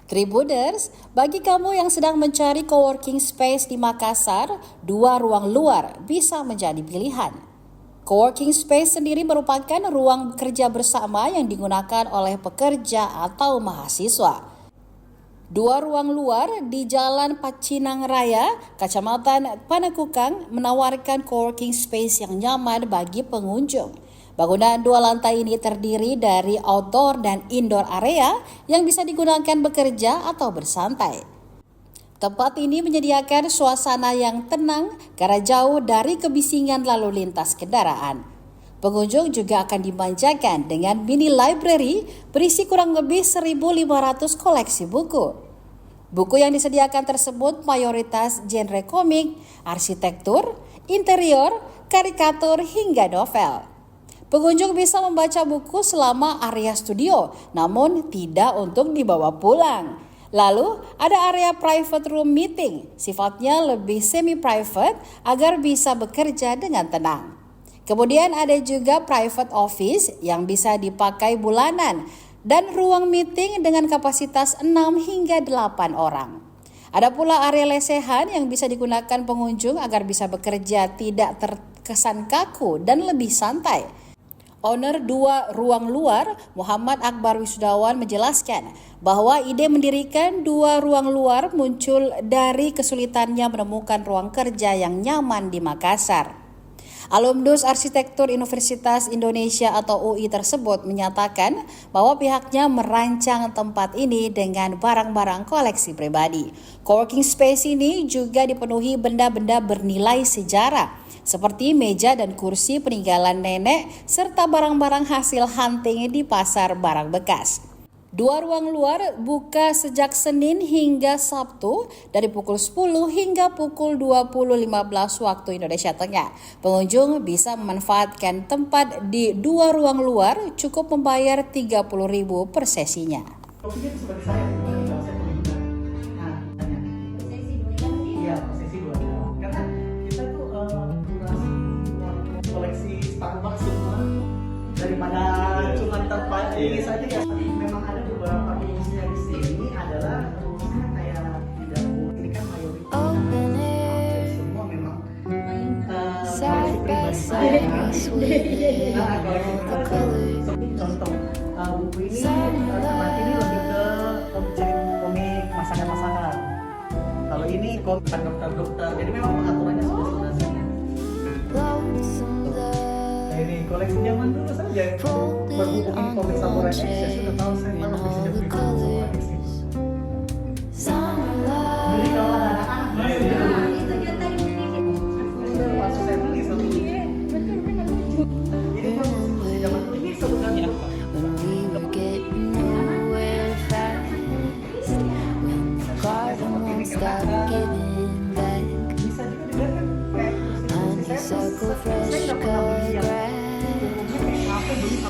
Tribuners, bagi kamu yang sedang mencari coworking space di Makassar, 2 ruang luar bisa menjadi pilihan. Coworking space sendiri merupakan ruang bekerja bersama yang digunakan oleh pekerja atau mahasiswa. 2 ruang luar di Jalan Pacinang Raya, Kecamatan Panakukang menawarkan coworking space yang nyaman bagi pengunjung. Bangunan 2 lantai ini terdiri dari outdoor dan indoor area yang bisa digunakan bekerja atau bersantai. Tempat ini menyediakan suasana yang tenang karena jauh dari kebisingan lalu lintas kendaraan. Pengunjung juga akan dimanjakan dengan mini library berisi kurang lebih 1.500 koleksi buku. Buku yang disediakan tersebut mayoritas genre komik, arsitektur, interior, karikatur hingga novel. Pengunjung bisa membaca buku selama area studio, namun tidak untuk dibawa pulang. Lalu, ada area private room meeting, sifatnya lebih semi-private agar bisa bekerja dengan tenang. Kemudian ada juga private office yang bisa dipakai bulanan dan ruang meeting dengan kapasitas 6 hingga 8 orang. Ada pula area lesehan yang bisa digunakan pengunjung agar bisa bekerja tidak terkesan kaku dan lebih santai. Owner 2 ruang luar, Muhammad Akbar Wisudawan menjelaskan bahwa ide mendirikan 2 ruang luar muncul dari kesulitannya menemukan ruang kerja yang nyaman di Makassar. Alumnus Arsitektur Universitas Indonesia atau UI tersebut menyatakan bahwa pihaknya merancang tempat ini dengan barang-barang koleksi pribadi. Coworking space ini juga dipenuhi benda-benda bernilai sejarah seperti meja dan kursi peninggalan nenek serta barang-barang hasil hunting di pasar barang bekas. 2 ruang luar buka sejak Senin hingga Sabtu dari pukul 10 hingga pukul 20.15 waktu Indonesia Tengah. Pengunjung bisa memanfaatkan tempat di 2 ruang luar cukup membayar 30.000 per sesinya. Daripada cuma tempat ini saja ya, memang ada beberapa rumusnya di sini adalah rumusnya kayak tidak ini kan mayoritas semua memang contoh buku ini tempat ini lebih ke komik masakan. Kalau ini komik dokter, jadi memang pengaturannya sudah ini koleksi zaman dulu saja berhubungi komik Samurai X, saya sudah tahu saya mana bisa jadi Samurai X. Jadi kalau ada anak-anak masuk saya beli satu. Ini koleksi zaman dulu ini sebenarnya bisa juga dilihat kayak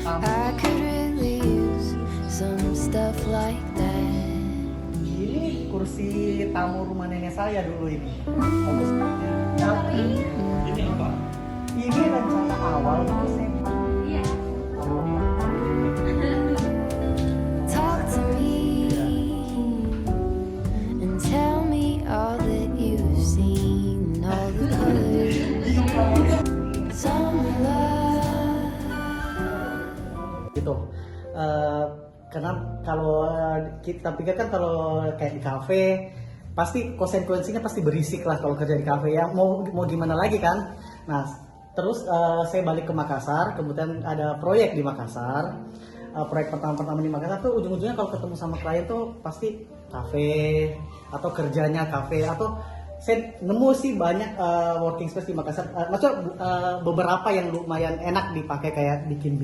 I could really use some stuff like that. Ini kursi tamu rumah nenek saya dulu ini. Tapi ini apa? Ini rencana awal saya. Iya. Talk to me and tell me all that you've seen, all the colors. Some love. Gitu. Karena kalau kita pikirkan kalau kayak di kafe pasti konsekuensinya pasti berisik lah kalau kerja di kafe ya, mau gimana lagi kan. Nah terus saya balik ke Makassar, kemudian ada proyek di Makassar. Proyek pertama di Makassar tuh ujung-ujungnya kalau ketemu sama klien tuh pasti kafe atau kerjanya kafe, atau saya nemu sih banyak working space di Makassar, maksudnya beberapa yang lumayan enak dipakai kayak bikin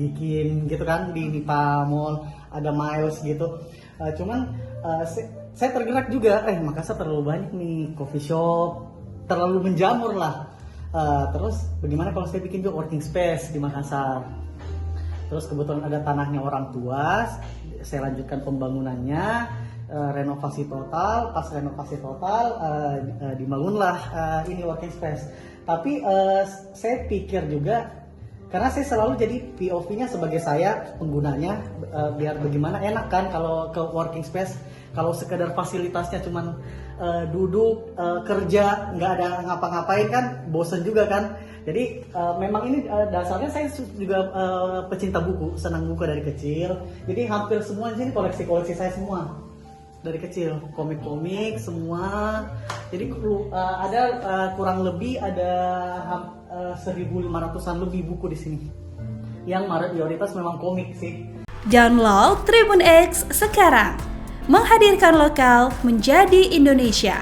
gitu kan di Nipa Mall, ada Miles gitu. Cuman saya tergerak juga, Makassar terlalu banyak nih coffee shop, terlalu menjamur lah. Terus bagaimana kalau saya bikin juga working space di Makassar? Terus kebetulan ada tanahnya orang tua, saya lanjutkan pembangunannya. Renovasi total, pas renovasi total dibangunlah ini working space. Tapi saya pikir juga Karena saya selalu jadi POV-nya sebagai saya penggunanya, biar bagaimana enak kan kalau ke working space. Kalau sekedar fasilitasnya cuman duduk kerja nggak ada ngapa-ngapain kan bosen juga kan. Jadi memang ini dasarnya saya juga pecinta buku, senang buku dari kecil. Jadi hampir semua di sini koleksi saya semua dari kecil, komik-komik semua. Jadi ada kurang lebih ada 1.500-an lebih buku di sini. Yang mayoritas memang komik sih. Download Tribun X sekarang. Menghadirkan lokal menjadi Indonesia.